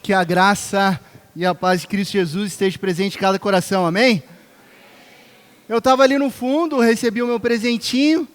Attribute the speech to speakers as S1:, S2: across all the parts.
S1: Que a graça e a paz de Cristo Jesus esteja presente em cada coração, amém? Eu estava ali no fundo, recebi o meu presentinho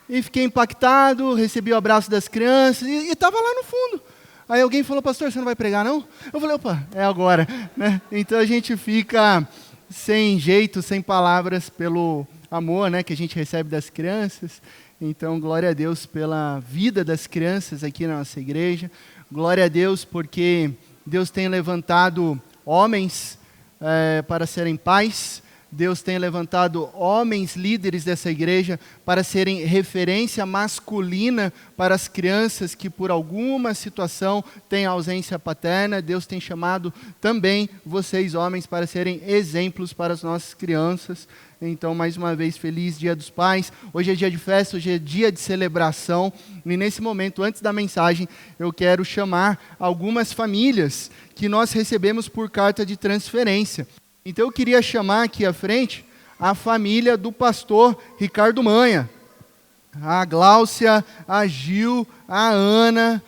S1: e fiquei impactado, recebi o abraço das crianças e estava lá no fundo. Aí alguém falou, pastor, você não vai pregar não? Eu falei, opa, é agora, né? Então a gente fica sem jeito, sem palavras pelo amor, né, que a gente recebe das crianças. Então, glória a Deus pela vida das crianças aqui na nossa igreja. Glória a Deus porque Deus tem levantado homens para serem pais. Deus tem levantado homens líderes dessa igreja para serem referência masculina para as crianças que por alguma situação têm ausência paterna. Deus tem chamado também vocês homens para serem exemplos para as nossas crianças. Então, mais uma vez, feliz Dia dos Pais. Hoje é dia de festa, hoje é dia de celebração. E nesse momento, antes da mensagem, eu quero chamar algumas famílias que nós recebemos por carta de transferência. Então, eu queria chamar aqui à frente a família do pastor Ricardo Manha. A Gláucia, a Gil, a Ana,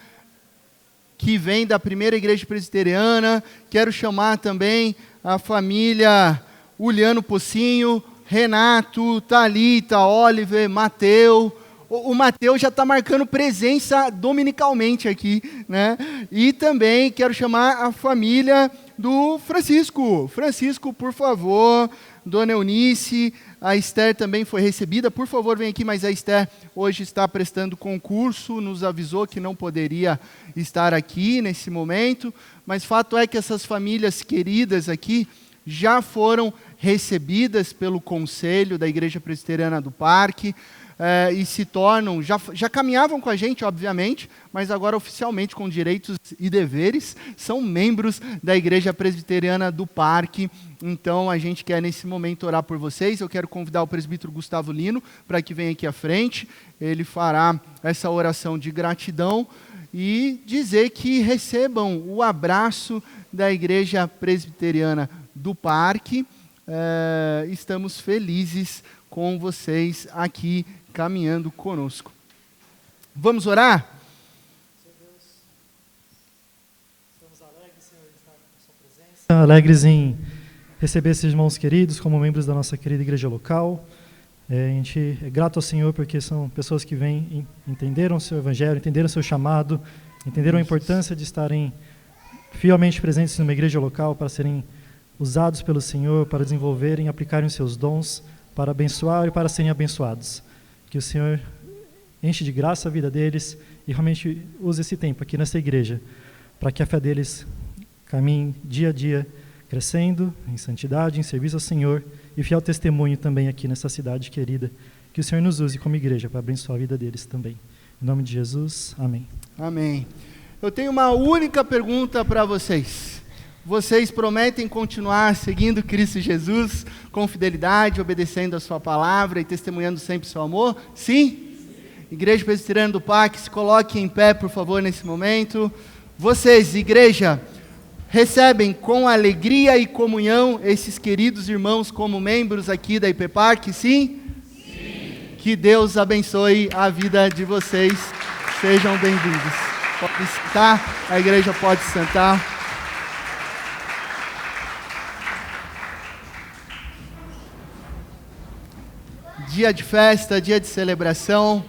S1: que vem da primeira igreja presbiteriana. Quero chamar também a família Uliano Pocinho, Renato, Thalita, Oliver, Mateu. O Mateu já está marcando presença dominicalmente aqui, né? E também quero chamar a família do Francisco. Francisco, por favor, Dona Eunice, a Esther também foi recebida. Por favor, vem aqui, mas a Esther hoje está prestando concurso, nos avisou que não poderia estar aqui nesse momento. Mas fato é que essas famílias queridas aqui já foram recebidas pelo conselho da Igreja Presbiteriana do Parque e se tornam, já caminhavam com a gente, obviamente, mas agora oficialmente com direitos e deveres, são membros da Igreja Presbiteriana do Parque. Então a gente quer nesse momento orar por vocês. Eu quero convidar o presbítero Gustavo Lino para que venha aqui à frente. Ele fará essa oração de gratidão e dizer que recebam o abraço da Igreja Presbiteriana do Parque. Estamos felizes com vocês aqui caminhando conosco. Vamos orar?
S2: Senhor Deus, estamos alegres, Senhor, de estar com a sua presença. Alegres em receber esses irmãos queridos como membros da nossa querida igreja local. A gente é grato ao Senhor porque são pessoas que vêm, entenderam o seu evangelho, entenderam o seu chamado, entenderam a importância de estarem fielmente presentes numa igreja local para serem usados pelo Senhor, para desenvolverem e aplicarem os seus dons, para abençoar e para serem abençoados. Que o Senhor enche de graça a vida deles e realmente use esse tempo aqui nessa igreja, para que a fé deles caminhe dia a dia, crescendo em santidade, em serviço ao Senhor e fiel testemunho também aqui nessa cidade querida. Que o Senhor nos use como igreja para abençoar a vida deles também. Em nome de Jesus, amém.
S1: Amém. Eu tenho uma única pergunta para vocês. Vocês prometem continuar seguindo Cristo Jesus com fidelidade, obedecendo a sua palavra e testemunhando sempre o seu amor? Sim? Sim. Igreja Presbiteriana do Parque, se coloque em pé, por favor, nesse momento. Vocês, igreja, recebem com alegria e comunhão esses queridos irmãos como membros aqui da IP Parque? Sim? Sim. Que Deus abençoe a vida de vocês. Sejam bem-vindos. Pode sentar, a igreja pode sentar. Dia de festa, dia de celebração.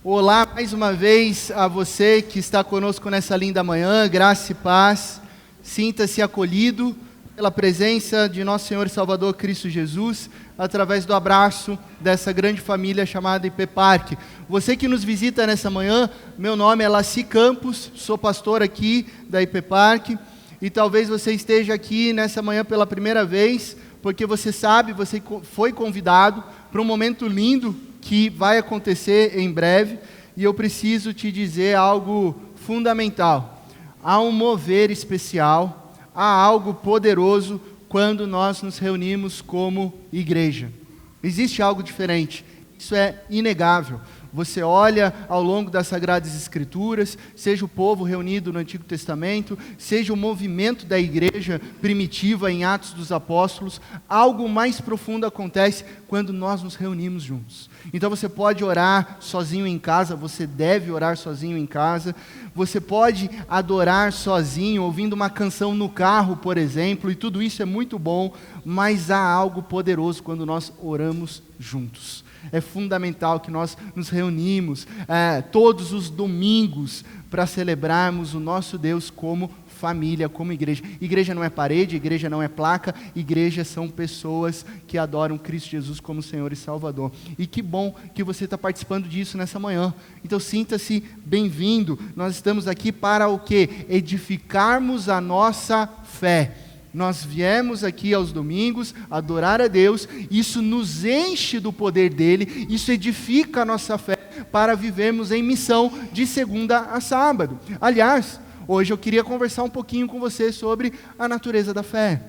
S1: Olá mais uma vez a você que está conosco nessa linda manhã, graça e paz. Sinta-se acolhido pela presença de nosso Senhor e Salvador Cristo Jesus, através do abraço dessa grande família chamada IP Parque. Você que nos visita nessa manhã, meu nome é Laci Campos, sou pastor aqui da IP Parque, e talvez você esteja aqui nessa manhã pela primeira vez, porque você sabe, você foi convidado para um momento lindo que vai acontecer em breve, e eu preciso te dizer algo fundamental. Há um mover especial, há algo poderoso quando nós nos reunimos como igreja. Existe algo diferente, isso é inegável. Você olha ao longo das Sagradas Escrituras, seja o povo reunido no Antigo Testamento, seja o movimento da igreja primitiva em Atos dos Apóstolos, algo mais profundo acontece quando nós nos reunimos juntos. Então você pode orar sozinho em casa, você deve orar sozinho em casa, você pode adorar sozinho, ouvindo uma canção no carro, por exemplo, e tudo isso é muito bom, mas há algo poderoso quando nós oramos juntos. É fundamental que nós nos reunimos todos os domingos para celebrarmos o nosso Deus como família, como igreja. Igreja não é parede, igreja não é placa, igreja são pessoas que adoram Cristo Jesus como Senhor e Salvador. E que bom que você está participando disso nessa manhã. Então sinta-se bem-vindo. Nós estamos aqui para o quê? Edificarmos a nossa fé. Nós viemos aqui aos domingos adorar a Deus, isso nos enche do poder dele, isso edifica a nossa fé para vivermos em missão de segunda a sábado. Aliás, hoje eu queria conversar um pouquinho com você sobre a natureza da fé.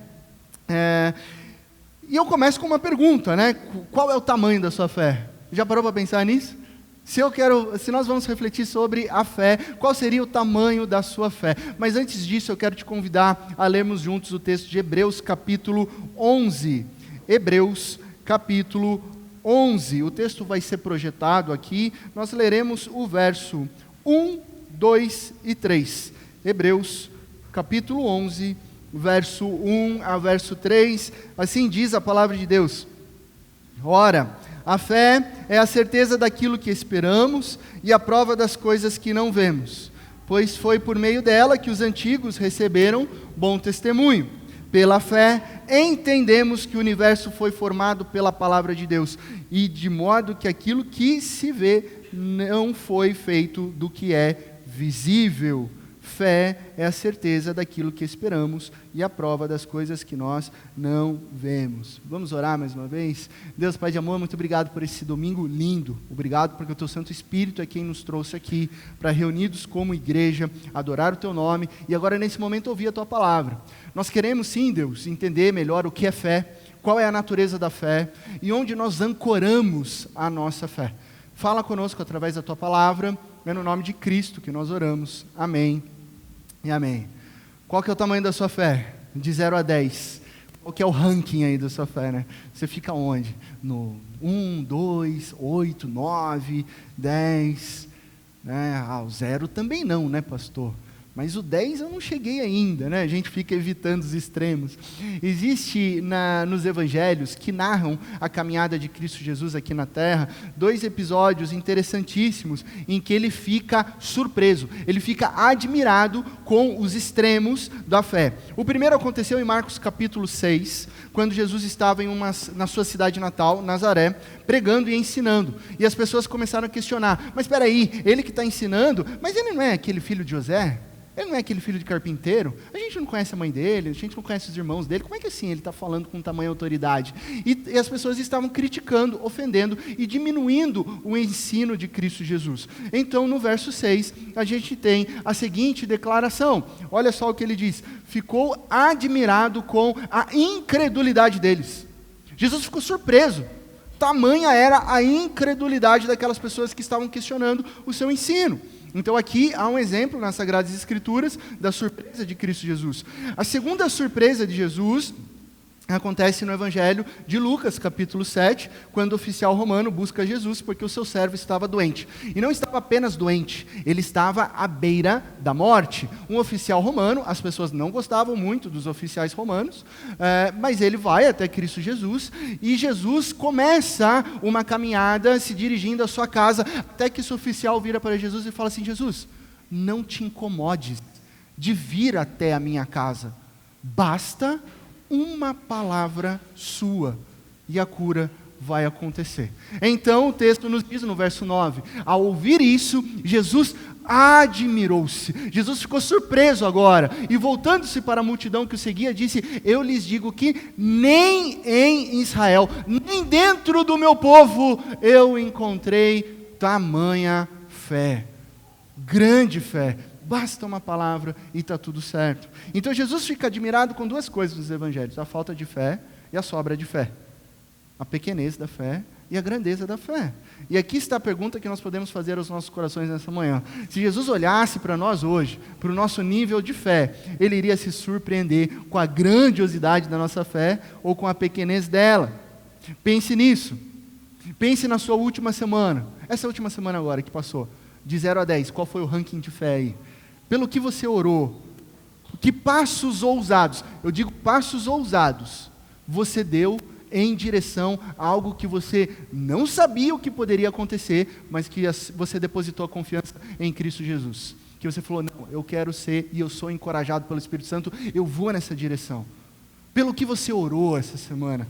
S1: E eu começo com uma pergunta, né? Qual é o tamanho da sua fé? Já parou para pensar nisso? Se nós vamos refletir sobre a fé, qual seria o tamanho da sua fé? Mas antes disso, eu quero te convidar a lermos juntos o texto de Hebreus capítulo 11. Hebreus capítulo 11. O texto vai ser projetado aqui. Nós leremos o verso 1, 2 e 3. Hebreus capítulo 11, verso 1 a verso 3. Assim diz a palavra de Deus. Ora, a fé é a certeza daquilo que esperamos e a prova das coisas que não vemos, pois foi por meio dela que os antigos receberam bom testemunho. Pela fé, entendemos que o universo foi formado pela palavra de Deus, e de modo que aquilo que se vê não foi feito do que é visível. Fé é a certeza daquilo que esperamos e a prova das coisas que nós não vemos. Vamos orar mais uma vez? Deus, Pai de amor, muito obrigado por esse domingo lindo. Obrigado porque o Teu Santo Espírito é quem nos trouxe aqui para, reunidos como igreja, adorar o Teu nome e agora nesse momento ouvir a Tua palavra. Nós queremos sim, Deus, entender melhor o que é fé, qual é a natureza da fé e onde nós ancoramos a nossa fé. Fala conosco através da Tua palavra, é no nome de Cristo que nós oramos. Amém. E amém. Qual que é o tamanho da sua fé? De 0 a 10. Qual que é o ranking aí da sua fé, né? Você fica onde? No 1, 2, 8, 9, 10. Né? O 0 também não, né, pastor? Mas o 10 eu não cheguei ainda, né? A gente fica evitando os extremos. Existe nos evangelhos que narram a caminhada de Cristo Jesus aqui na terra, 2 episódios interessantíssimos em que ele fica surpreso, ele fica admirado com os extremos da fé. O primeiro aconteceu em Marcos capítulo 6, quando Jesus estava na sua cidade natal, Nazaré, pregando e ensinando. E as pessoas começaram a questionar, mas espera aí, ele que está ensinando, mas ele não é aquele filho de José? Ele não é aquele filho de carpinteiro? A gente não conhece a mãe dele, a gente não conhece os irmãos dele, como é que assim ele está falando com tamanha autoridade? E as pessoas estavam criticando, ofendendo e diminuindo o ensino de Cristo Jesus. Então no verso 6, a gente tem a seguinte declaração, olha só o que ele diz: ficou admirado com a incredulidade deles. Jesus ficou surpreso, tamanha era a incredulidade daquelas pessoas que estavam questionando o seu ensino. Então aqui há um exemplo nas Sagradas Escrituras da surpresa de Cristo Jesus. A segunda surpresa de Jesus acontece no Evangelho de Lucas, capítulo 7, quando o oficial romano busca Jesus porque o seu servo estava doente. E não estava apenas doente, ele estava à beira da morte. Um oficial romano, as pessoas não gostavam muito dos oficiais romanos, mas ele vai até Cristo Jesus, e Jesus começa uma caminhada se dirigindo à sua casa, até que esse oficial vira para Jesus e fala assim: Jesus, não te incomodes de vir até a minha casa, basta uma palavra sua, e a cura vai acontecer. Então o texto nos diz no verso 9, ao ouvir isso, Jesus admirou-se. Jesus ficou surpreso agora, e voltando-se para a multidão que o seguia, disse: eu lhes digo que nem em Israel, nem dentro do meu povo, eu encontrei tamanha fé. Grande fé. Basta uma palavra e está tudo certo. Então Jesus fica admirado com 2 coisas nos evangelhos: a falta de fé e a sobra de fé. A pequenez da fé e a grandeza da fé. E aqui está a pergunta que nós podemos fazer aos nossos corações nessa manhã. Se Jesus olhasse para nós hoje, para o nosso nível de fé, Ele iria se surpreender com a grandiosidade da nossa fé ou com a pequenez dela? Pense nisso. Pense na sua última semana. Essa última semana agora que passou. De 0 a 10, qual foi o ranking de fé aí? Pelo que você orou, que passos ousados, eu digo passos ousados, você deu em direção a algo que você não sabia o que poderia acontecer, mas que você depositou a confiança em Cristo Jesus. Que você falou, não, eu quero ser e eu sou encorajado pelo Espírito Santo, eu vou nessa direção. Pelo que você orou essa semana.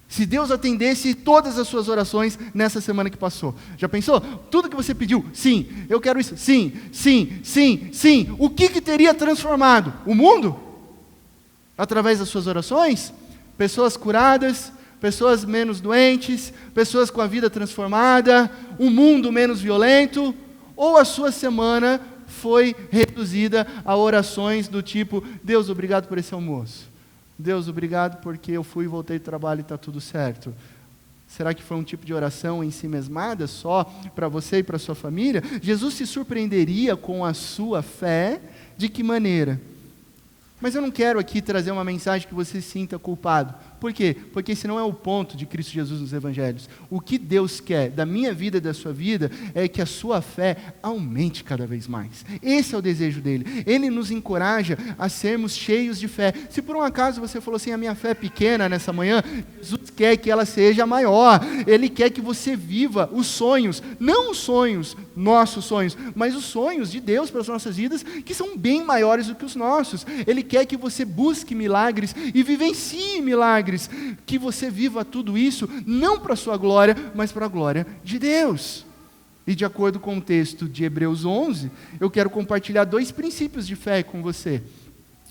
S1: Se Deus atendesse todas as suas orações nessa semana que passou. Já pensou? Tudo que você pediu, sim, eu quero isso, sim, sim, sim, sim. O que teria transformado? O mundo? Através das suas orações? Pessoas curadas, pessoas menos doentes, pessoas com a vida transformada, um mundo menos violento? Ou a sua semana foi reduzida a orações do tipo, Deus, obrigado por esse almoço. Deus, obrigado porque eu fui e voltei do trabalho e está tudo certo. Será que foi um tipo de oração em si mesmada, só para você e para sua família? Jesus se surpreenderia com a sua fé, de que maneira? Mas eu não quero aqui trazer uma mensagem que você se sinta culpado. Por quê? Porque esse não é o ponto de Cristo Jesus nos Evangelhos. O que Deus quer da minha vida e da sua vida é que a sua fé aumente cada vez mais. Esse é o desejo dele. Ele nos encoraja a sermos cheios de fé. Se por um acaso você falou assim, a minha fé é pequena nessa manhã, Jesus quer que ela seja maior. Ele quer que você viva os sonhos, não os sonhos, nossos sonhos, mas os sonhos de Deus para as nossas vidas, que são bem maiores do que os nossos. Ele quer que você busque milagres e vivencie milagres. Que você viva tudo isso, não para a sua glória, mas para a glória de Deus. E de acordo com o texto de Hebreus 11, eu quero compartilhar 2 princípios de fé com você.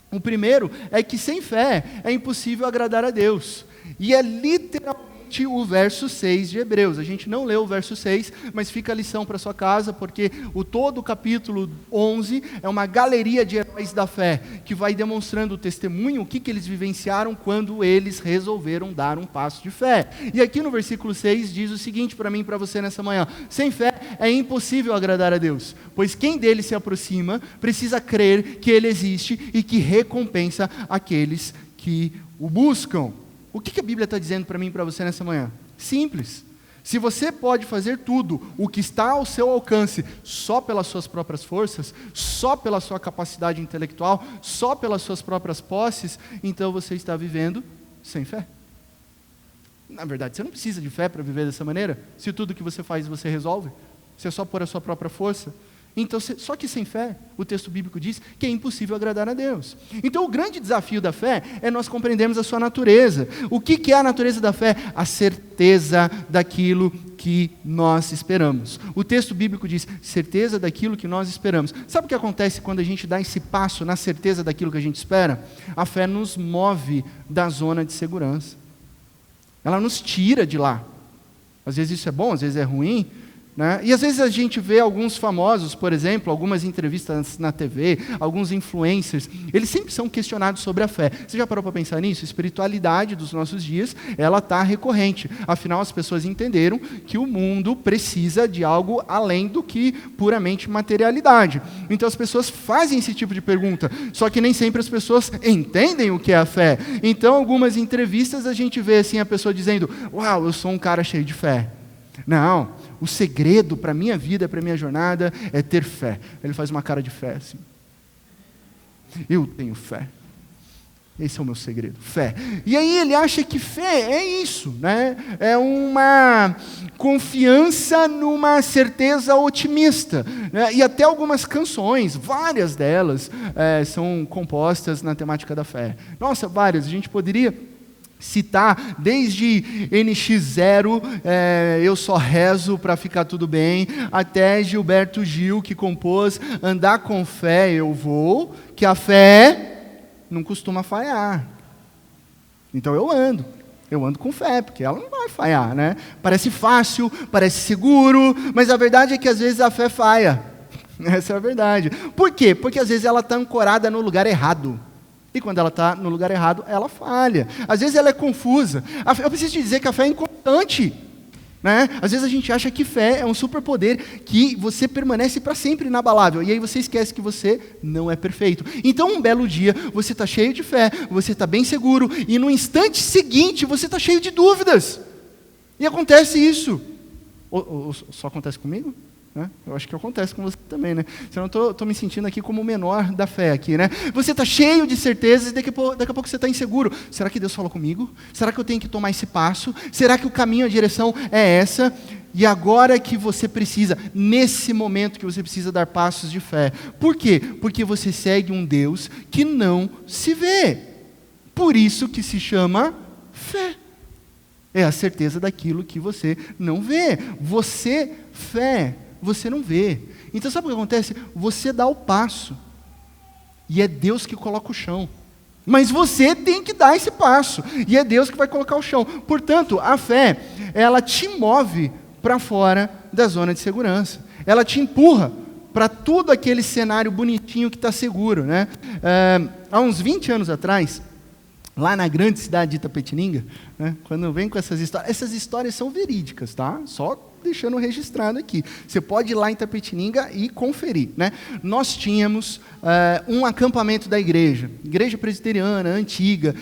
S1: O primeiro é que sem fé é impossível agradar a Deus. E é literalmente o verso 6 de Hebreus. A gente não leu o verso 6, mas fica a lição para sua casa, porque todo o capítulo 11 é uma galeria de heróis da fé, que vai demonstrando o testemunho, o que eles vivenciaram quando eles resolveram dar um passo de fé. E aqui no versículo 6 diz o seguinte para mim e para você nessa manhã: sem fé é impossível agradar a Deus, pois quem dele se aproxima precisa crer que ele existe e que recompensa aqueles que o buscam. O que a Bíblia está dizendo para mim e para você nessa manhã? Simples. Se você pode fazer tudo o que está ao seu alcance só pelas suas próprias forças, só pela sua capacidade intelectual, só pelas suas próprias posses, então você está vivendo sem fé. Na verdade, você não precisa de fé para viver dessa maneira. Se tudo que você faz você resolve, se é só por a sua própria força. Então, só que sem fé, o texto bíblico diz que é impossível agradar a Deus. Então, o grande desafio da fé é nós compreendermos a sua natureza. O que é a natureza da fé? A certeza daquilo que nós esperamos. O texto bíblico diz, certeza daquilo que nós esperamos. Sabe o que acontece quando a gente dá esse passo na certeza daquilo que a gente espera? A fé nos move da zona de segurança. Ela nos tira de lá. Às vezes isso é bom, às vezes é ruim, né? E às vezes a gente vê alguns famosos, por exemplo, algumas entrevistas na TV, alguns influencers, eles sempre são questionados sobre a fé. Você já parou para pensar nisso? A espiritualidade dos nossos dias, ela está recorrente. Afinal, as pessoas entenderam que o mundo precisa de algo além do que puramente materialidade. Então as pessoas fazem esse tipo de pergunta, só que nem sempre as pessoas entendem o que é a fé. Então, algumas entrevistas a gente vê assim a pessoa dizendo, uau, eu sou um cara cheio de fé. Não, o segredo para a minha vida, para a minha jornada, é ter fé. Ele faz uma cara de fé assim. Eu tenho fé. Esse é o meu segredo, fé. E aí ele acha que fé é isso, né? É uma confiança numa certeza otimista, né? E até algumas canções, várias delas, são compostas na temática da fé. Nossa, várias, a gente poderia citar desde NX0, Eu Só Rezo para Ficar Tudo Bem, até Gilberto Gil, que compôs Andar com Fé Eu Vou, que a fé não costuma falhar. Então eu ando com fé, porque ela não vai falhar, né? Parece fácil, parece seguro, mas a verdade é que às vezes a fé falha. Essa é a verdade. Por quê? Porque às vezes ela está ancorada no lugar errado. E quando ela está no lugar errado, ela falha. Às vezes ela é confusa. Eu preciso te dizer que a fé é importante, né? Às vezes a gente acha que fé é um superpoder que você permanece para sempre inabalável. E aí você esquece que você não é perfeito. Então um belo dia você está cheio de fé, você está bem seguro. E no instante seguinte você está cheio de dúvidas. E acontece isso. Ou só acontece comigo? Né? Eu acho que acontece com você também, né? Senão eu estou me sentindo aqui como o menor da fé aqui, né? Você está cheio de certezas e daqui a pouco você está inseguro. Será que Deus falou comigo? Será que eu tenho que tomar esse passo? Será que o caminho, a direção é essa? E agora que você precisa, nesse momento que você precisa dar passos de fé. Por quê? Porque você segue um Deus que não se vê. Por isso que se chama fé. É a certeza daquilo que você não vê. Fé, você não vê. Então sabe o que acontece? Você dá o passo. E é Deus que coloca o chão. Mas você tem que dar esse passo. E é Deus que vai colocar o chão. Portanto, a fé, ela te move para fora da zona de segurança. Ela te empurra para todo aquele cenário bonitinho que está seguro, né? Há uns 20 anos atrás, lá na grande cidade de Itapetininga, né, quando eu venho com essas histórias são verídicas, tá? Só deixando registrado aqui. Você pode ir lá em Itapetininga e conferir, né? Nós tínhamos um acampamento da igreja presbiteriana, antiga,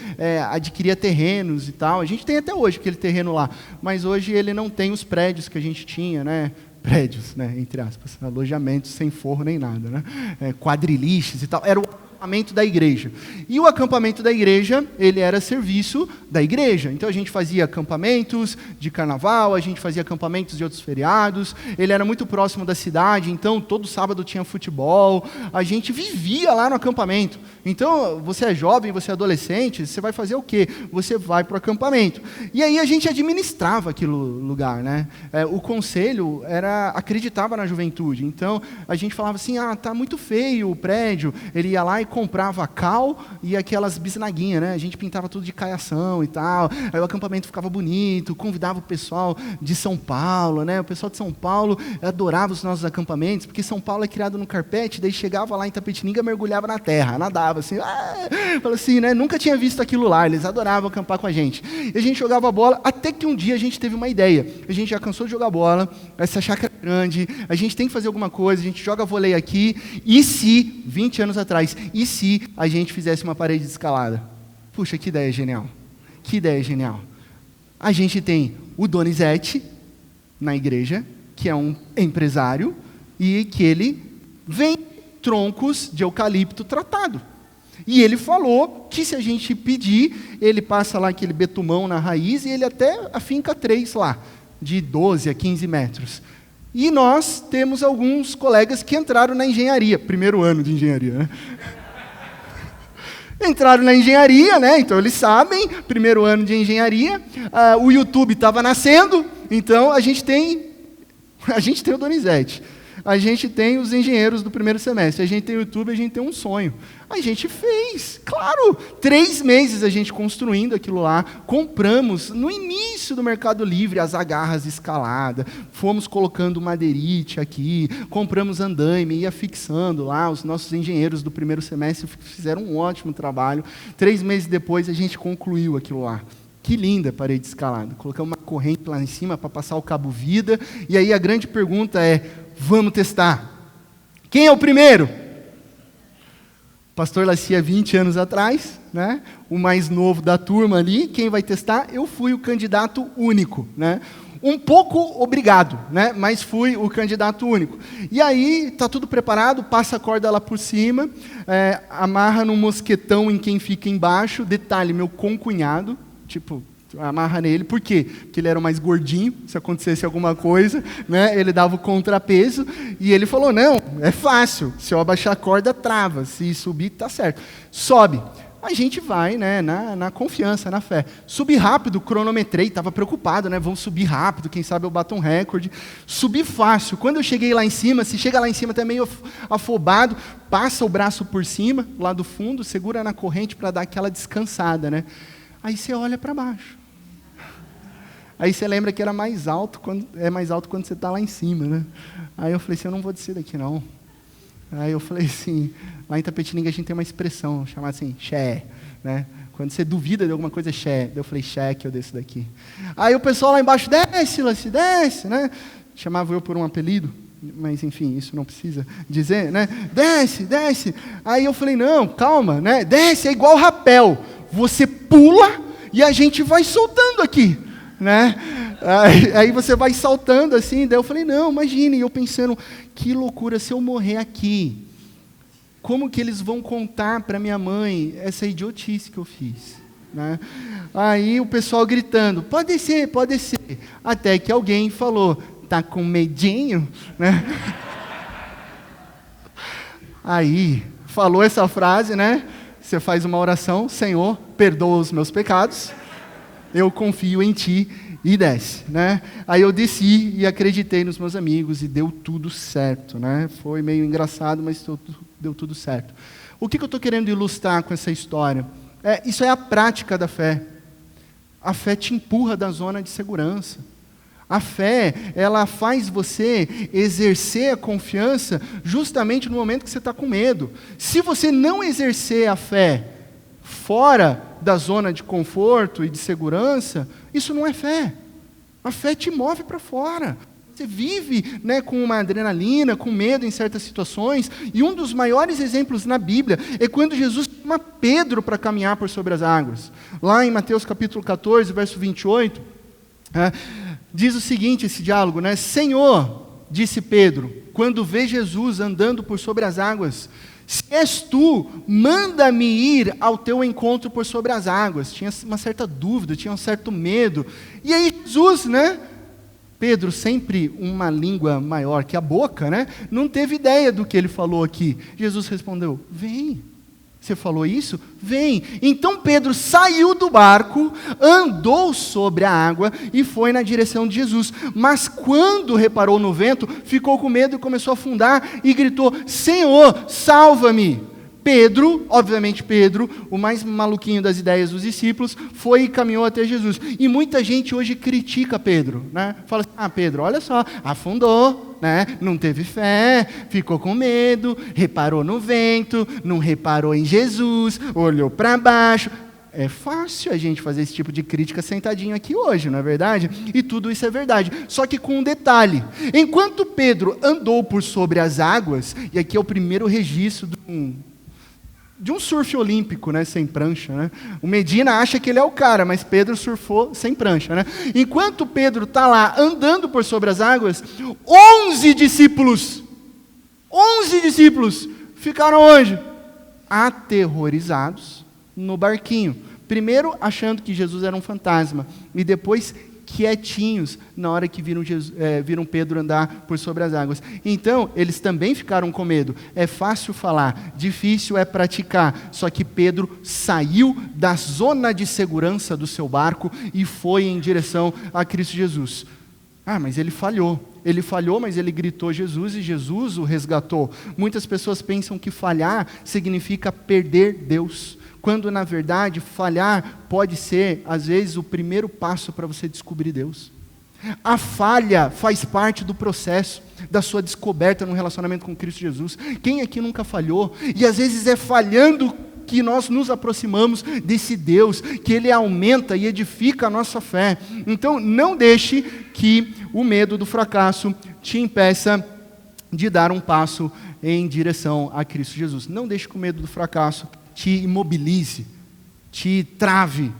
S1: adquiria terrenos e tal. A gente tem até hoje aquele terreno lá, mas hoje ele não tem os prédios que a gente tinha, né? Prédios, né? Entre aspas, alojamentos sem forro nem nada, né? Quadriliches e tal. Era o acampamento da igreja. E o acampamento da igreja, ele era serviço da igreja. Então a gente fazia acampamentos de carnaval, a gente fazia acampamentos de outros feriados, ele era muito próximo da cidade, então todo sábado tinha futebol, a gente vivia lá no acampamento. Então você é jovem, você é adolescente, você vai fazer o quê? Você vai para o acampamento. E aí a gente administrava aquele lugar, né? O conselho acreditava na juventude, então a gente falava assim, tá muito feio o prédio, ele ia lá e comprava cal e aquelas bisnaguinhas, né? A gente pintava tudo de caiação e tal, aí o acampamento ficava bonito, convidava o pessoal de São Paulo, né? O pessoal de São Paulo adorava os nossos acampamentos, porque São Paulo é criado no carpete, daí chegava lá em Itapetininga, mergulhava na terra, nadava assim, falava assim, né? Nunca tinha visto aquilo lá, eles adoravam acampar com a gente. E a gente jogava bola, até que um dia a gente teve uma ideia, a gente já cansou de jogar bola, essa chácara é grande, a gente tem que fazer alguma coisa, a gente joga vôlei aqui, e se, 20 anos atrás, e se a gente fizesse uma parede de escalada? Puxa, que ideia genial. Que ideia genial. A gente tem o Donizete na igreja, que é um empresário, e que ele vende troncos de eucalipto tratado. E ele falou que se a gente pedir, ele passa lá aquele betumão na raiz e ele até afinca 3 lá, de 12 a 15 metros. E nós temos alguns colegas que entraram na engenharia, primeiro ano de engenharia, né? Entraram na engenharia, né? Então eles sabem, primeiro ano de engenharia, o YouTube estava nascendo, então a gente tem o Donizete, a gente tem os engenheiros do primeiro semestre, a gente tem o YouTube, a gente tem um sonho. A gente fez, claro, 3 meses a gente construindo aquilo lá, compramos no início do Mercado Livre as agarras de escalada, fomos colocando madeirite aqui, compramos andaime, ia fixando lá, os nossos engenheiros do primeiro semestre fizeram um ótimo trabalho. 3 meses depois a gente concluiu aquilo lá. Que linda parede de escalada, colocamos uma corrente lá em cima para passar o cabo vida, e aí a grande pergunta é, vamos testar. Quem é o primeiro? Pastor Lacia, 20 anos atrás, né? O mais novo da turma ali, quem vai testar? Eu fui o candidato único, né? Um pouco obrigado, né? Mas fui o candidato único. E aí, tá tudo preparado, passa a corda lá por cima, amarra no mosquetão em quem fica embaixo, detalhe, meu concunhado, tipo, amarra nele, por quê? Porque ele era o mais gordinho, se acontecesse alguma coisa, né, ele dava o contrapeso, e ele falou, não, é fácil, se eu abaixar a corda, trava, se subir, tá certo. Sobe. A gente vai, né, na confiança, na fé. Subi rápido, cronometrei, estava preocupado, né, vamos subir rápido, quem sabe eu bato um recorde. Subi fácil. Quando eu cheguei lá em cima, se chega lá em cima até meio afobado, passa o braço por cima, lá do fundo, segura na corrente para dar aquela descansada, né. Aí você olha para baixo. Aí você lembra que era mais alto quando você está lá em cima, né? Aí eu falei assim, eu não vou descer daqui não. Aí eu falei assim, lá em Itapetininga a gente tem uma expressão chamada assim, xé, né? Quando você duvida de alguma coisa, é xé. Eu falei, xé que eu desço daqui. Aí o pessoal lá embaixo, desce, Laci, desce, né? Chamava eu por um apelido, mas enfim, isso não precisa dizer, né? Desce, desce. Aí eu falei, não, calma, né? Desce, é igual rapel. Você pula e a gente vai soltando aqui, né? Aí você vai saltando assim, daí eu falei, não, imagine, eu pensando, que loucura, se eu morrer aqui, como que eles vão contar para minha mãe essa idiotice que eu fiz? Né? Aí o pessoal gritando, pode descer, até que alguém falou, tá com medinho? Né? Aí, falou essa frase, né? Você faz uma oração, Senhor, perdoa os meus pecados, eu confio em Ti, e desce, né? Aí eu desci e acreditei nos meus amigos e deu tudo certo, né? Foi meio engraçado, mas deu tudo certo. O que eu estou querendo ilustrar com essa história? Isso é a prática da fé. A fé te empurra da zona de segurança. A fé, ela faz você exercer a confiança justamente no momento que você está com medo. Se você não exercer a fé fora da zona de conforto e de segurança, isso não é fé. A fé te move para fora. Você vive, né, com uma adrenalina, com medo em certas situações. E um dos maiores exemplos na Bíblia é quando Jesus chama Pedro para caminhar por sobre as águas. Lá em Mateus capítulo 14, verso 28, diz o seguinte, esse diálogo, né? Senhor, disse Pedro, quando vê Jesus andando por sobre as águas, se és tu, manda-me ir ao teu encontro por sobre as águas. Tinha uma certa dúvida, tinha um certo medo. E aí Jesus, né? Pedro, sempre uma língua maior que a boca, né? Não teve ideia do que ele falou aqui. Jesus respondeu, vem. Você falou isso? Vem. Então Pedro saiu do barco, andou sobre a água e foi na direção de Jesus. Mas quando reparou no vento, ficou com medo e começou a afundar e gritou, Senhor, salva-me. Pedro, obviamente Pedro, o mais maluquinho das ideias dos discípulos, foi e caminhou até Jesus. E muita gente hoje critica Pedro, né? Fala assim, Pedro, olha só, afundou, né? Não teve fé, ficou com medo, reparou no vento, não reparou em Jesus, olhou para baixo. É fácil a gente fazer esse tipo de crítica sentadinho aqui hoje, não é verdade? E tudo isso é verdade, só que com um detalhe. Enquanto Pedro andou por sobre as águas, e aqui é o primeiro registro de um surf olímpico, né, sem prancha, né? O Medina acha que ele é o cara, mas Pedro surfou sem prancha, né? Enquanto Pedro está lá andando por sobre as águas, 11 discípulos ficaram onde? Aterrorizados no barquinho. Primeiro achando que Jesus era um fantasma e depois quietinhos na hora que viram Pedro andar por sobre as águas. Então, eles também ficaram com medo. É fácil falar, difícil é praticar. Só que Pedro saiu da zona de segurança do seu barco e foi em direção a Cristo Jesus. Mas ele falhou. Ele falhou, mas ele gritou Jesus e Jesus o resgatou. Muitas pessoas pensam que falhar significa perder Deus, quando na verdade falhar pode ser, às vezes, o primeiro passo para você descobrir Deus. A falha faz parte do processo da sua descoberta no relacionamento com Cristo Jesus. Quem aqui nunca falhou? E às vezes é falhando que nós nos aproximamos desse Deus, que Ele aumenta e edifica a nossa fé. Então não deixe que o medo do fracasso te impeça de dar um passo em direção a Cristo Jesus. Não deixe que o medo do fracasso te imobilize, te trave.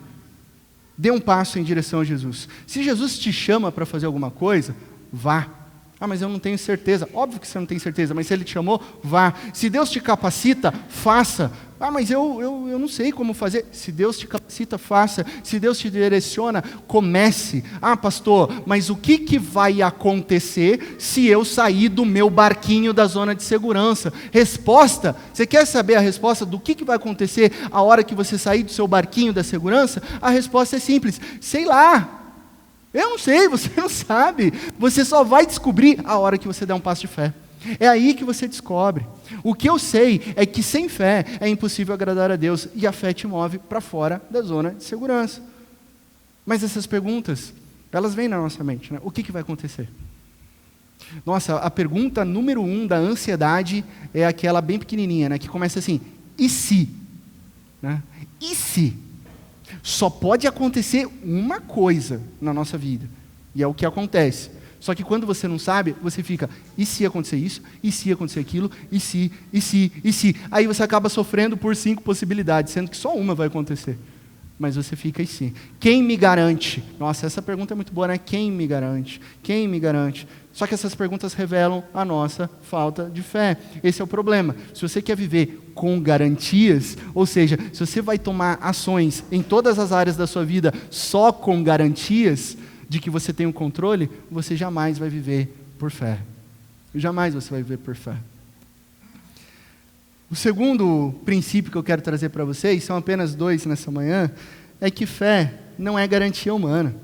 S1: Dê um passo em direção a Jesus. Se Jesus te chama para fazer alguma coisa, vá. Mas eu não tenho certeza. Óbvio que você não tem certeza, mas se Ele te chamou, vá. Se Deus te capacita, faça. Mas eu não sei como fazer. Se Deus te capacita, faça. Se Deus te direciona, comece. Pastor, mas o que vai acontecer se eu sair do meu barquinho da zona de segurança? Resposta. Você quer saber a resposta do que vai acontecer a hora que você sair do seu barquinho da segurança? A resposta é simples. Sei lá. Eu não sei, você não sabe. Você só vai descobrir a hora que você der um passo de fé. É aí que você descobre. O que eu sei é que sem fé é impossível agradar a Deus. E a fé te move para fora da zona de segurança. Mas essas perguntas, elas vêm na nossa mente, né? O que vai acontecer? Nossa, a pergunta número 1 da ansiedade é aquela bem pequenininha, né? Que começa assim, e se? Né? E se? Só pode acontecer uma coisa na nossa vida, e é o que acontece. Só que quando você não sabe, você fica, e se acontecer isso? E se acontecer aquilo? E se? Aí você acaba sofrendo por 5 possibilidades, sendo que só uma vai acontecer. mas você fica assim. Quem me garante? Nossa, essa pergunta é muito boa, né? Quem me garante? Quem me garante? Só que essas perguntas revelam a nossa falta de fé. Esse é o problema. Se você quer viver com garantias, ou seja, se você vai tomar ações em todas as áreas da sua vida só com garantias de que você tem um controle, você jamais vai viver por fé. Jamais você vai viver por fé. O segundo princípio que eu quero trazer para vocês, são apenas 2 nessa manhã, é que fé não é garantia humana.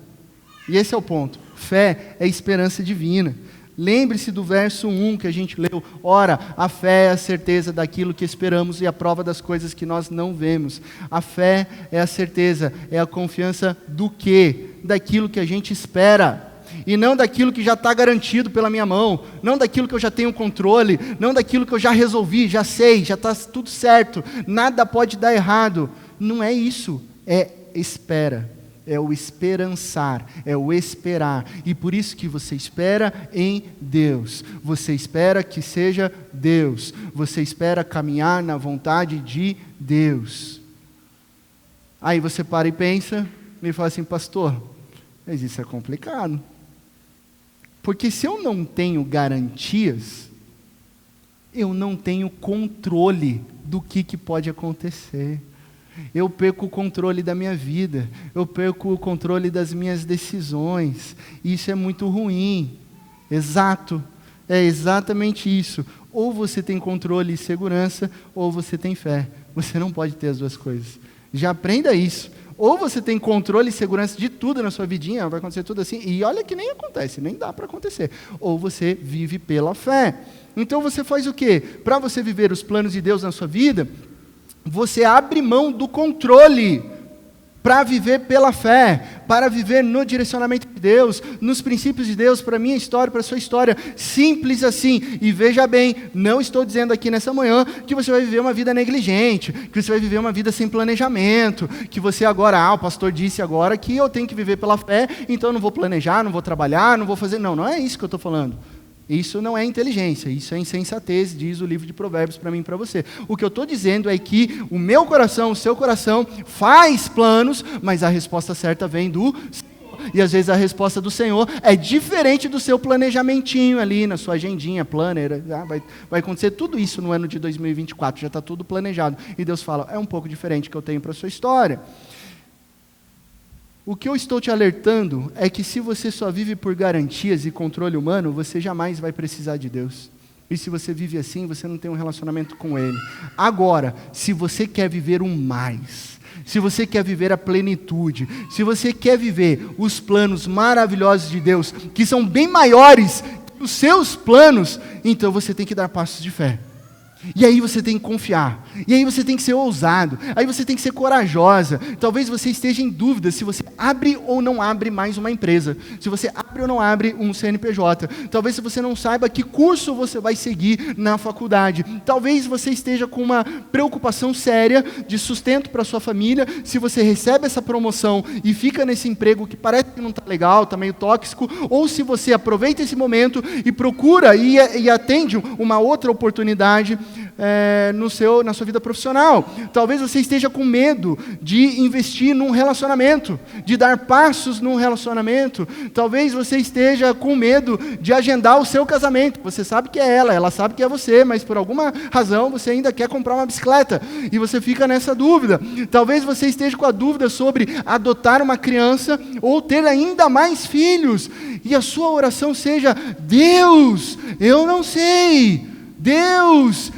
S1: E esse é o ponto. Fé é esperança divina. Lembre-se do verso 1 que a gente leu. Ora, a fé é a certeza daquilo que esperamos e a prova das coisas que nós não vemos. A fé é a certeza, é a confiança do quê? Daquilo que a gente espera. E não daquilo que já está garantido pela minha mão, não daquilo que eu já tenho controle, não daquilo que eu já resolvi, já sei, já está tudo certo, nada pode dar errado. Não é isso, é espera, é o esperançar, é o esperar. E por isso que você espera em Deus, você espera que seja Deus, você espera caminhar na vontade de Deus. Aí você para e pensa, e fala assim, pastor, mas isso é complicado. Porque se eu não tenho garantias, eu não tenho controle do que pode acontecer. Eu perco o controle da minha vida, eu perco o controle das minhas decisões. Isso é muito ruim. Exato, é exatamente isso. Ou você tem controle e segurança, ou você tem fé. Você não pode ter as duas coisas. Já aprenda isso. Ou você tem controle e segurança de tudo na sua vidinha, vai acontecer tudo assim, e olha que nem acontece, nem dá para acontecer. Ou você vive pela fé. Então você faz o quê? Para você viver os planos de Deus na sua vida, você abre mão do controle para viver pela fé, para viver no direcionamento de Deus, nos princípios de Deus, para a minha história, para a sua história, simples assim. E veja bem, não estou dizendo aqui nessa manhã que você vai viver uma vida negligente, que você vai viver uma vida sem planejamento, que você agora, o pastor disse agora que eu tenho que viver pela fé, então eu não vou planejar, não vou trabalhar, não vou fazer, não é isso que eu estou falando. Isso não é inteligência, isso é insensatez, diz o livro de Provérbios para mim e para você. O que eu estou dizendo é que o meu coração, o seu coração, faz planos, mas a resposta certa vem do Senhor. E às vezes a resposta do Senhor é diferente do seu planejamentinho ali, na sua agendinha, planner. Vai acontecer tudo isso no ano de 2024, já está tudo planejado. E Deus fala, é um pouco diferente que eu tenho para a sua história. O que eu estou te alertando é que se você só vive por garantias e controle humano, você jamais vai precisar de Deus. E se você vive assim, você não tem um relacionamento com Ele. Agora, se você quer viver um mais, se você quer viver a plenitude, se você quer viver os planos maravilhosos de Deus, que são bem maiores que os seus planos, então você tem que dar passos de fé. E aí você tem que confiar, e aí você tem que ser ousado, aí você tem que ser corajosa. Talvez você esteja em dúvida se você abre ou não abre mais uma empresa, se você abre ou não abre um CNPJ. Talvez você não saiba que curso você vai seguir na faculdade. Talvez você esteja com uma preocupação séria de sustento para sua família, se você recebe essa promoção e fica nesse emprego que parece que não está legal, está meio tóxico, ou se você aproveita esse momento e procura e atende uma outra oportunidade na sua vida profissional. Talvez você esteja com medo de investir num relacionamento, de dar passos num relacionamento. Talvez você esteja com medo de agendar o seu casamento. Você sabe que é ela sabe que é você, mas por alguma razão você ainda quer comprar uma bicicleta e você fica nessa dúvida. Talvez você esteja com a dúvida sobre adotar uma criança ou ter ainda mais filhos, e a sua oração seja: Deus, eu não sei, Deus,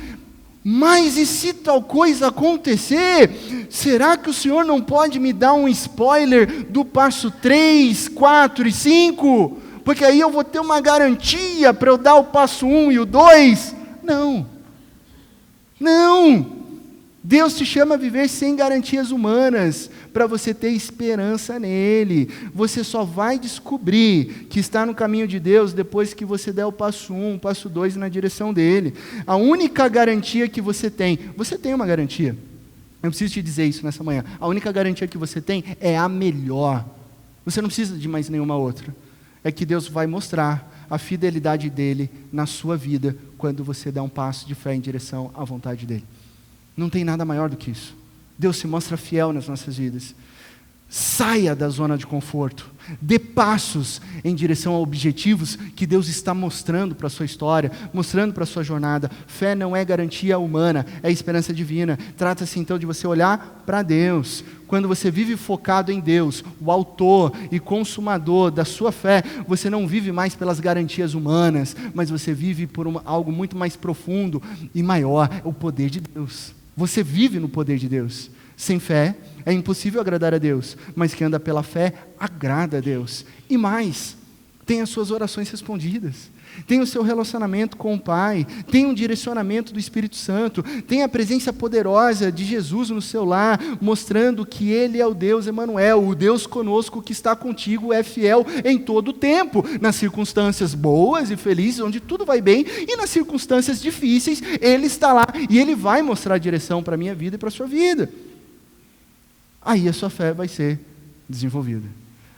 S1: mas e se tal coisa acontecer? Será que o Senhor não pode me dar um spoiler do passo 3, 4 e 5? Porque aí eu vou ter uma garantia para eu dar o passo 1 e o 2? Não. Deus te chama a viver sem garantias humanas, para você ter esperança nele. Você só vai descobrir que está no caminho de Deus depois que você der o passo 1, o passo 2 na direção dele. A única garantia que você tem uma garantia. Eu preciso te dizer isso nessa manhã. A única garantia que você tem é a melhor. Você não precisa de mais nenhuma outra. É que Deus vai mostrar a fidelidade dele na sua vida quando você der um passo de fé em direção à vontade dele. Não tem nada maior do que isso. Deus se mostra fiel nas nossas vidas. Saia da zona de conforto. Dê passos em direção a objetivos que Deus está mostrando para a sua história, mostrando para a sua jornada. Fé não é garantia humana, é esperança divina. Trata-se então de você olhar para Deus. Quando você vive focado em Deus, o autor e consumador da sua fé, você não vive mais pelas garantias humanas, mas você vive por algo muito mais profundo e maior, o poder de Deus. Você vive no poder de Deus. Sem fé é impossível agradar a Deus, mas quem anda pela fé agrada a Deus. E mais, tem as suas orações respondidas, tem o seu relacionamento com o Pai, tem um direcionamento do Espírito Santo, tem a presença poderosa de Jesus no seu lar, mostrando que Ele é o Deus Emanuel, o Deus conosco que está contigo, é fiel em todo o tempo, nas circunstâncias boas e felizes, onde tudo vai bem, e nas circunstâncias difíceis, Ele está lá, e Ele vai mostrar a direção para a minha vida e para a sua vida. Aí a sua fé vai ser desenvolvida.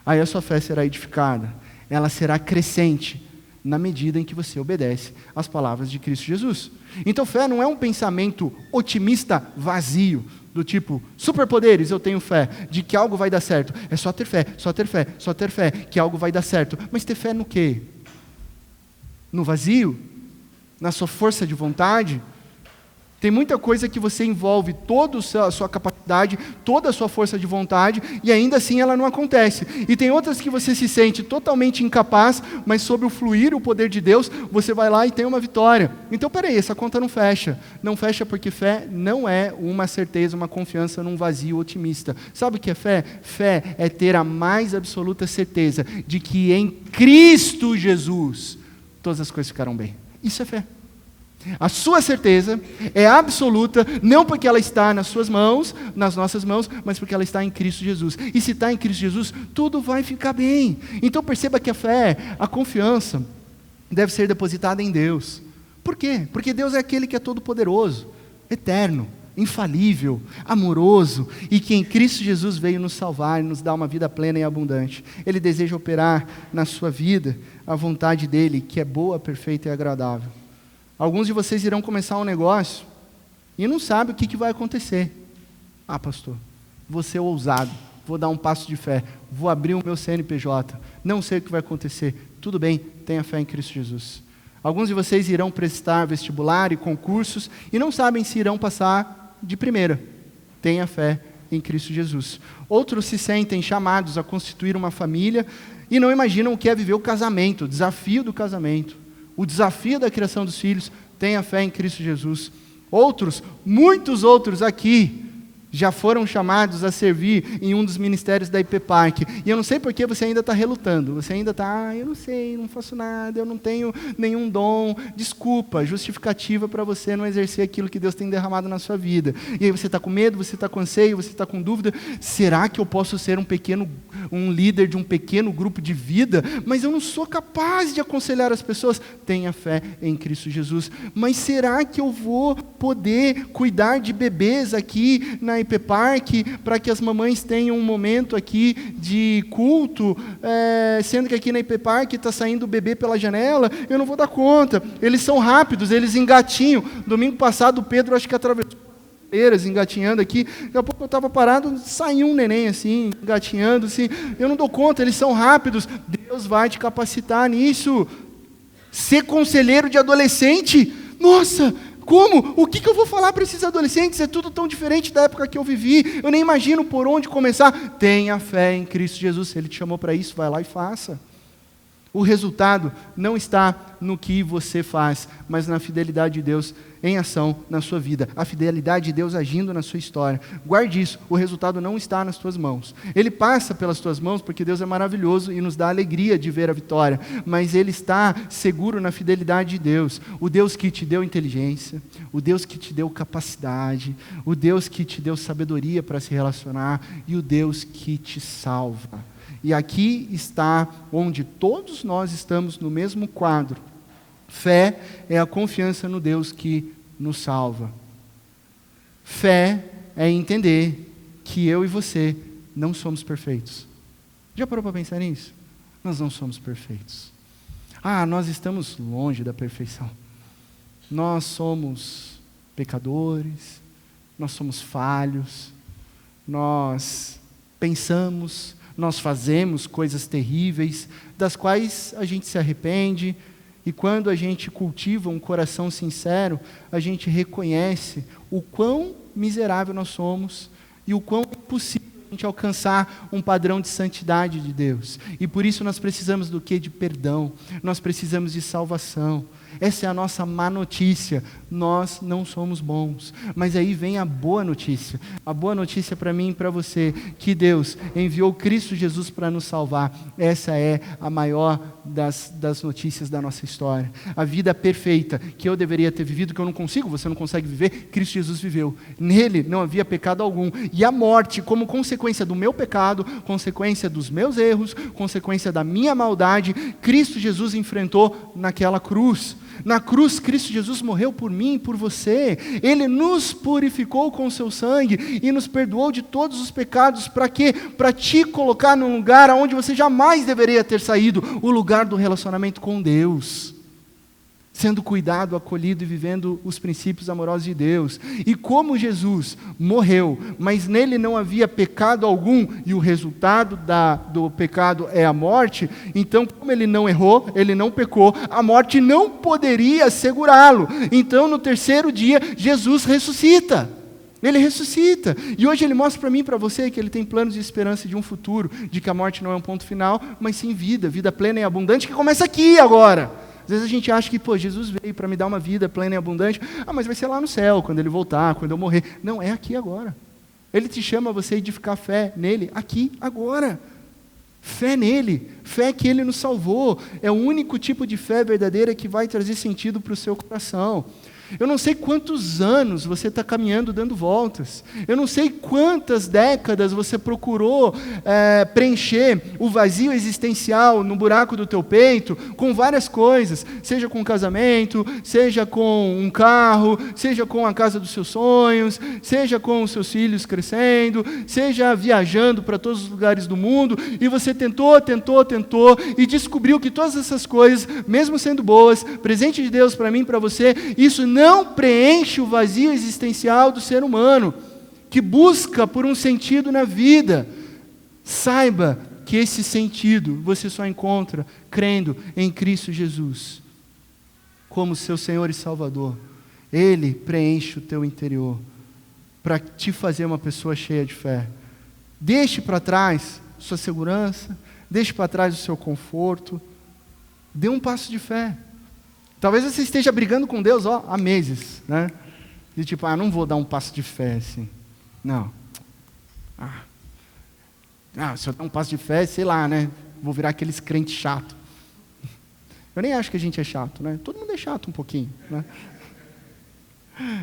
S1: Aí a sua fé será edificada. Ela será crescente na medida em que você obedece às palavras de Cristo Jesus. Então fé não é um pensamento otimista vazio, do tipo, superpoderes, eu tenho fé, de que algo vai dar certo. É só ter fé, só ter fé, só ter fé, que algo vai dar certo. Mas ter fé no quê? No vazio? Na sua força de vontade? Tem muita coisa que você envolve toda a sua capacidade, toda a sua força de vontade, e ainda assim ela não acontece. E tem outras que você se sente totalmente incapaz, mas sob o fluir, o poder de Deus, você vai lá e tem uma vitória. Então, peraí, essa conta não fecha. Não fecha porque fé não é uma certeza, uma confiança num vazio otimista. Sabe o que é fé? Fé é ter a mais absoluta certeza de que em Cristo Jesus todas as coisas ficarão bem. Isso é fé. A sua certeza é absoluta, não porque ela está nas suas mãos, nas nossas mãos, mas porque ela está em Cristo Jesus. E se está em Cristo Jesus, tudo vai ficar bem. Então perceba que a fé, a confiança, deve ser depositada em Deus. Por quê? Porque Deus é aquele que é todo poderoso, eterno, infalível, amoroso, e que em Cristo Jesus veio nos salvar e nos dar uma vida plena e abundante. Ele deseja operar na sua vida a vontade dEle, que é boa, perfeita e agradável. Alguns de vocês irão começar um negócio e não sabem o que vai acontecer. Ah, pastor, vou ser ousado, vou dar um passo de fé, vou abrir o meu CNPJ, não sei o que vai acontecer. Tudo bem, tenha fé em Cristo Jesus. Alguns de vocês irão prestar vestibular e concursos e não sabem se irão passar de primeira. Tenha fé em Cristo Jesus. Outros se sentem chamados a constituir uma família e não imaginam o que é viver o casamento, o desafio do casamento. O desafio da criação dos filhos, tenha fé em Cristo Jesus. Outros, muitos outros aqui, já foram chamados a servir em um dos ministérios da IP Park. E eu não sei por que você ainda está relutando. Você ainda está, eu não sei, não faço nada, eu não tenho nenhum dom. Desculpa, justificativa para você não exercer aquilo que Deus tem derramado na sua vida. E aí você está com medo, você está com anseio, você está com dúvida. Será que eu posso ser um líder de um pequeno grupo de vida? Mas eu não sou capaz de aconselhar as pessoas. Tenha fé em Cristo Jesus. Mas será que eu vou poder cuidar de bebês aqui na IP Park, para que as mamães tenham um momento aqui de culto, sendo que aqui na IP Park está saindo o bebê pela janela? Eu não vou dar conta. Eles são rápidos, eles engatinham. Domingo passado o Pedro acho que atravessou engatinhando aqui, daqui a pouco eu estava parado, saiu um neném assim, engatinhando assim, eu não dou conta, eles são rápidos. Deus vai te capacitar nisso. Ser conselheiro de adolescente, nossa, como? O que eu vou falar para esses adolescentes? É tudo tão diferente da época que eu vivi, eu nem imagino por onde começar. Tenha fé em Cristo Jesus, se Ele te chamou para isso, vai lá e faça. O resultado não está no que você faz, mas na fidelidade de Deus em ação na sua vida. A fidelidade de Deus agindo na sua história. Guarde isso, o resultado não está nas tuas mãos. Ele passa pelas tuas mãos porque Deus é maravilhoso e nos dá alegria de ver a vitória. Mas Ele está seguro na fidelidade de Deus. O Deus que te deu inteligência, o Deus que te deu capacidade, o Deus que te deu sabedoria para se relacionar e o Deus que te salva. E aqui está onde todos nós estamos no mesmo quadro. Fé é a confiança no Deus que nos salva. Fé é entender que eu e você não somos perfeitos. Já parou para pensar nisso? Nós não somos perfeitos. Nós estamos longe da perfeição. Nós somos pecadores, nós somos falhos, nós pensamos, nós fazemos coisas terríveis, das quais a gente se arrepende, e quando a gente cultiva um coração sincero, a gente reconhece o quão miserável nós somos e o quão impossível a gente alcançar um padrão de santidade de Deus. E por isso nós precisamos do quê? De perdão. Nós precisamos de salvação. Essa é a nossa má notícia. Nós não somos bons. Mas aí vem a boa notícia. A boa notícia para mim e para você, que Deus enviou Cristo Jesus para nos salvar. Essa é a maior das notícias da nossa história. A vida perfeita que eu deveria ter vivido, que eu não consigo, você não consegue viver, Cristo Jesus viveu. Nele não havia pecado algum. E a morte, como consequência do meu pecado, consequência dos meus erros, consequência da minha maldade, Cristo Jesus enfrentou naquela cruz. Na cruz, Cristo Jesus morreu por mim e por você. Ele nos purificou com o seu sangue e nos perdoou de todos os pecados. Para quê? Para te colocar num lugar onde você jamais deveria ter saído, o lugar do relacionamento com Deus, sendo cuidado, acolhido e vivendo os princípios amorosos de Deus. E como Jesus morreu, mas nele não havia pecado algum, e o resultado do pecado é a morte, então como ele não errou, ele não pecou, a morte não poderia segurá-lo. Então no terceiro dia, Jesus ressuscita. Ele ressuscita. E hoje ele mostra para mim e para você que ele tem planos de esperança de um futuro, de que a morte não é um ponto final, mas sim vida plena e abundante, que começa aqui agora. Às vezes a gente acha que, Jesus veio para me dar uma vida plena e abundante. Mas vai ser lá no céu, quando ele voltar, quando eu morrer. Não, é aqui agora. Ele te chama a você a edificar fé nele, aqui, agora. Fé nele, fé que ele nos salvou. É o único tipo de fé verdadeira que vai trazer sentido para o seu coração. Eu não sei quantos anos você está caminhando dando voltas. Eu não sei quantas décadas você procurou preencher o vazio existencial no buraco do teu peito com várias coisas. Seja com um casamento, seja com um carro, seja com a casa dos seus sonhos, seja com os seus filhos crescendo, seja viajando para todos os lugares do mundo. E você tentou e descobriu que todas essas coisas, mesmo sendo boas, presente de Deus para mim e para você, isso não preenche o vazio existencial do ser humano, que busca por um sentido na vida. Saiba que esse sentido você só encontra crendo em Cristo Jesus como seu Senhor e Salvador. Ele preenche o teu interior para te fazer uma pessoa cheia de fé. Deixe para trás sua segurança, deixe para trás o seu conforto, dê um passo de fé. Talvez você esteja brigando com Deus há meses, né? De tipo, não vou dar um passo de fé assim. Não. Se eu der um passo de fé, sei lá, né? Vou virar aqueles crentes chatos. Eu nem acho que a gente é chato, né? Todo mundo é chato um pouquinho, né?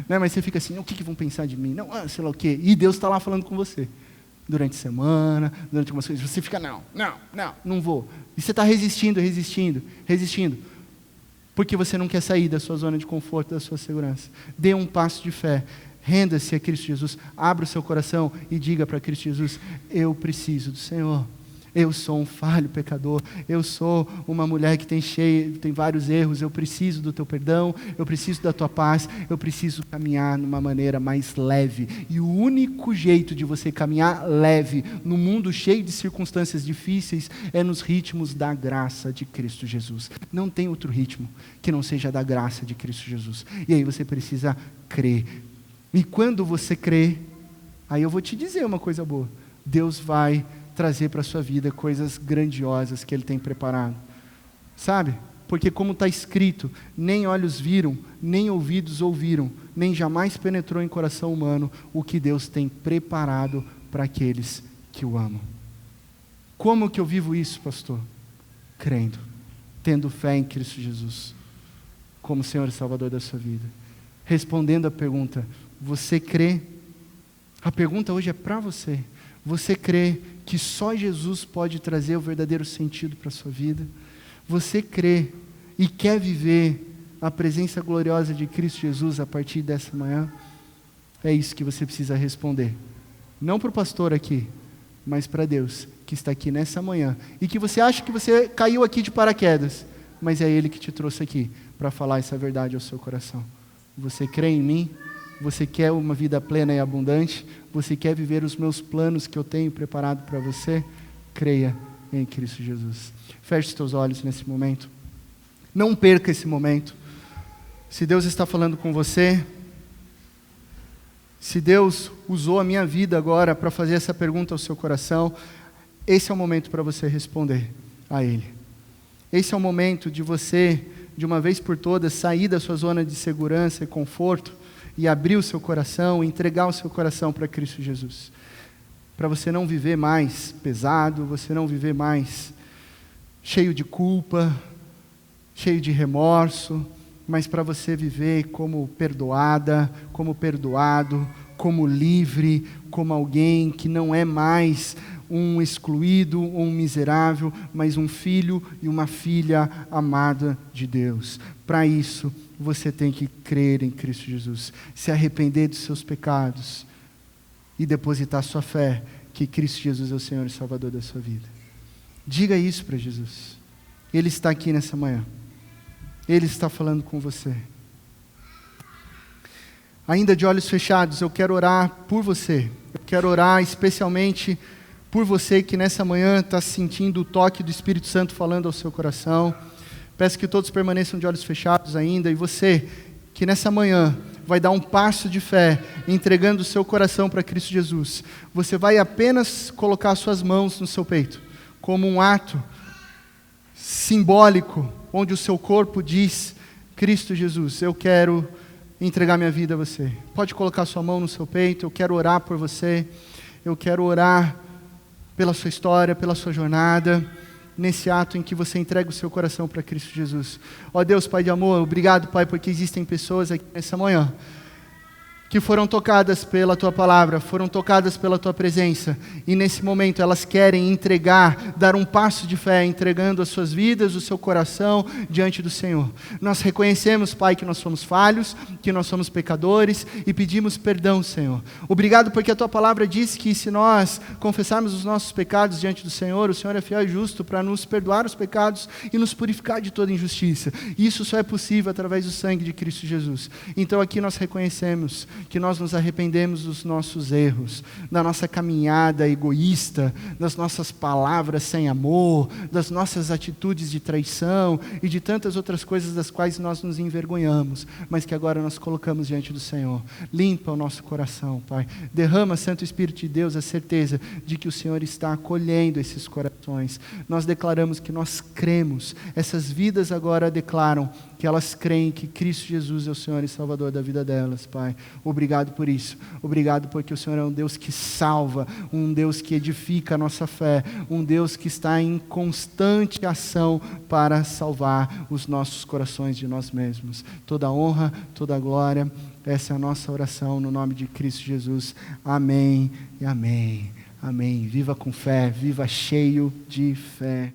S1: Mas você fica assim, o que vão pensar de mim? Não, sei lá o quê. E Deus está lá falando com você. Durante a semana, durante algumas coisas. Você fica, não vou. E você está resistindo. Porque você não quer sair da sua zona de conforto, da sua segurança. Dê um passo de fé. Renda-se a Cristo Jesus. Abra o seu coração e diga para Cristo Jesus, eu preciso do Senhor. Eu sou um falho pecador. Eu sou uma mulher que tem vários erros. Eu preciso do teu perdão. Eu preciso da tua paz. Eu preciso caminhar numa maneira mais leve. E o único jeito de você caminhar leve no mundo cheio de circunstâncias difíceis é nos ritmos da graça de Cristo Jesus. Não tem outro ritmo que não seja da graça de Cristo Jesus. E aí você precisa crer. E quando você crê, aí eu vou te dizer uma coisa boa. Deus vai trazer para a sua vida coisas grandiosas que Ele tem preparado. Sabe? Porque como está escrito, nem olhos viram, nem ouvidos ouviram, nem jamais penetrou em coração humano o que Deus tem preparado para aqueles que o amam. Como que eu vivo isso, pastor? Crendo, tendo fé em Cristo Jesus, como Senhor e Salvador da sua vida. Respondendo a pergunta, você crê? A pergunta hoje é para você. Você crê que só Jesus pode trazer o verdadeiro sentido para a sua vida? Você crê e quer viver a presença gloriosa de Cristo Jesus a partir dessa manhã? É isso que você precisa responder. Não para o pastor aqui, mas para Deus, que está aqui nessa manhã. E que você acha que você caiu aqui de paraquedas, mas é Ele que te trouxe aqui para falar essa verdade ao seu coração. Você crê em mim? Você quer uma vida plena e abundante? Você quer viver os meus planos que eu tenho preparado para você? Creia em Cristo Jesus. Feche os teus olhos nesse momento. Não perca esse momento. Se Deus está falando com você, se Deus usou a minha vida agora para fazer essa pergunta ao seu coração, esse é o momento para você responder a Ele. Esse é o momento de você, de uma vez por todas, sair da sua zona de segurança e conforto e abrir o seu coração, entregar o seu coração para Cristo Jesus. Para você não viver mais pesado, você não viver mais cheio de culpa, cheio de remorso, mas para você viver como perdoada, como perdoado, como livre, como alguém que não é mais um excluído ou um miserável, mas um filho e uma filha amada de Deus. Para isso, você tem que crer em Cristo Jesus, se arrepender dos seus pecados e depositar sua fé que Cristo Jesus é o Senhor e Salvador da sua vida. Diga isso para Jesus. Ele está aqui nessa manhã. Ele está falando com você. Ainda de olhos fechados, eu quero orar por você. Eu quero orar especialmente por você que nessa manhã está sentindo o toque do Espírito Santo falando ao seu coração. Peço que todos permaneçam de olhos fechados ainda. E você que nessa manhã vai dar um passo de fé, entregando o seu coração para Cristo Jesus. Você vai apenas colocar suas mãos no seu peito, como um ato simbólico, onde o seu corpo diz: Cristo Jesus, eu quero entregar minha vida a você. Pode colocar sua mão no seu peito. Eu quero orar por você. Eu quero orar pela sua história, pela sua jornada, nesse ato em que você entrega o seu coração para Cristo Jesus. Ó Deus, Pai de amor, obrigado, Pai, porque existem pessoas aqui nessa manhã que foram tocadas pela Tua palavra, foram tocadas pela Tua presença, e nesse momento elas querem entregar, dar um passo de fé, entregando as suas vidas, o seu coração diante do Senhor. Nós reconhecemos, Pai, que nós somos falhos, que nós somos pecadores, e pedimos perdão, Senhor. Obrigado porque a Tua palavra diz que se nós confessarmos os nossos pecados diante do Senhor, o Senhor é fiel e justo para nos perdoar os pecados e nos purificar de toda injustiça. Isso só é possível através do sangue de Cristo Jesus. Então aqui nós reconhecemos que nós nos arrependemos dos nossos erros, da nossa caminhada egoísta, das nossas palavras sem amor, das nossas atitudes de traição e de tantas outras coisas das quais nós nos envergonhamos, mas que agora nós colocamos diante do Senhor. Limpa o nosso coração, Pai. Derrama, Santo Espírito de Deus, a certeza de que o Senhor está acolhendo esses corações. Nós declaramos que nós cremos, essas vidas agora declaram que elas creem que Cristo Jesus é o Senhor e Salvador da vida delas, Pai. Obrigado por isso. Obrigado porque o Senhor é um Deus que salva, um Deus que edifica a nossa fé, um Deus que está em constante ação para salvar os nossos corações de nós mesmos. Toda honra, toda glória, essa é a nossa oração no nome de Cristo Jesus. Amém e amém. Amém. Viva com fé, viva cheio de fé.